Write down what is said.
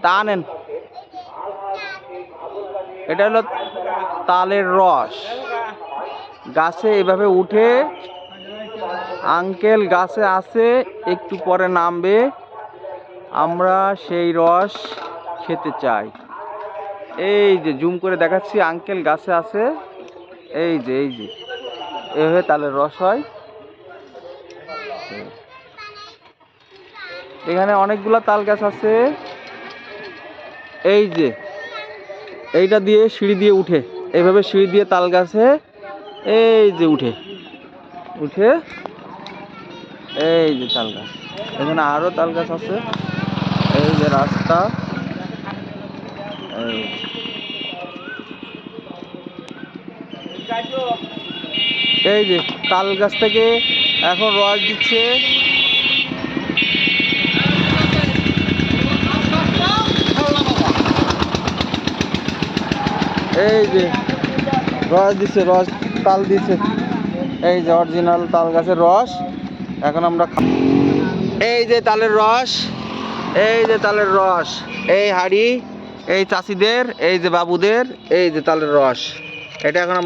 তা নেন, এটা হলো তালের রস। গাছে এভাবে উঠে, আঙ্কেল গাছে আছে, একটু পরে নামবে, আমরা সেই রস খেতে চাই। এই যে জুম করে দেখাচ্ছি, আঙ্কেল গাছে আছে, এই যে এভাবে তালের রস হয়। এখানে অনেকগুলা তাল গাছ আছে। এই যে এইটা দিয়ে সিঁড়ি দিয়ে উঠে, এইভাবে সিঁড়ি দিয়ে তাল গাছে এই যে উঠে এই যে তাল গাছ। এখানে আরো তাল গাছ আছে। এই যে রাস্তা, এই যে তাল গাছ থেকে এখন রস দিচ্ছে। এই যে রস দিচ্ছে, রস তাল দিচ্ছে, এই যে অরিজিনাল তাল গাছের রস। এখন আমরা এই যে তালের রস, এই যে তালের রস, এই হাড়ি, এই চাষিদের, এই যে বাবুদের, এই যে তালের রস, এটা এখন আমরা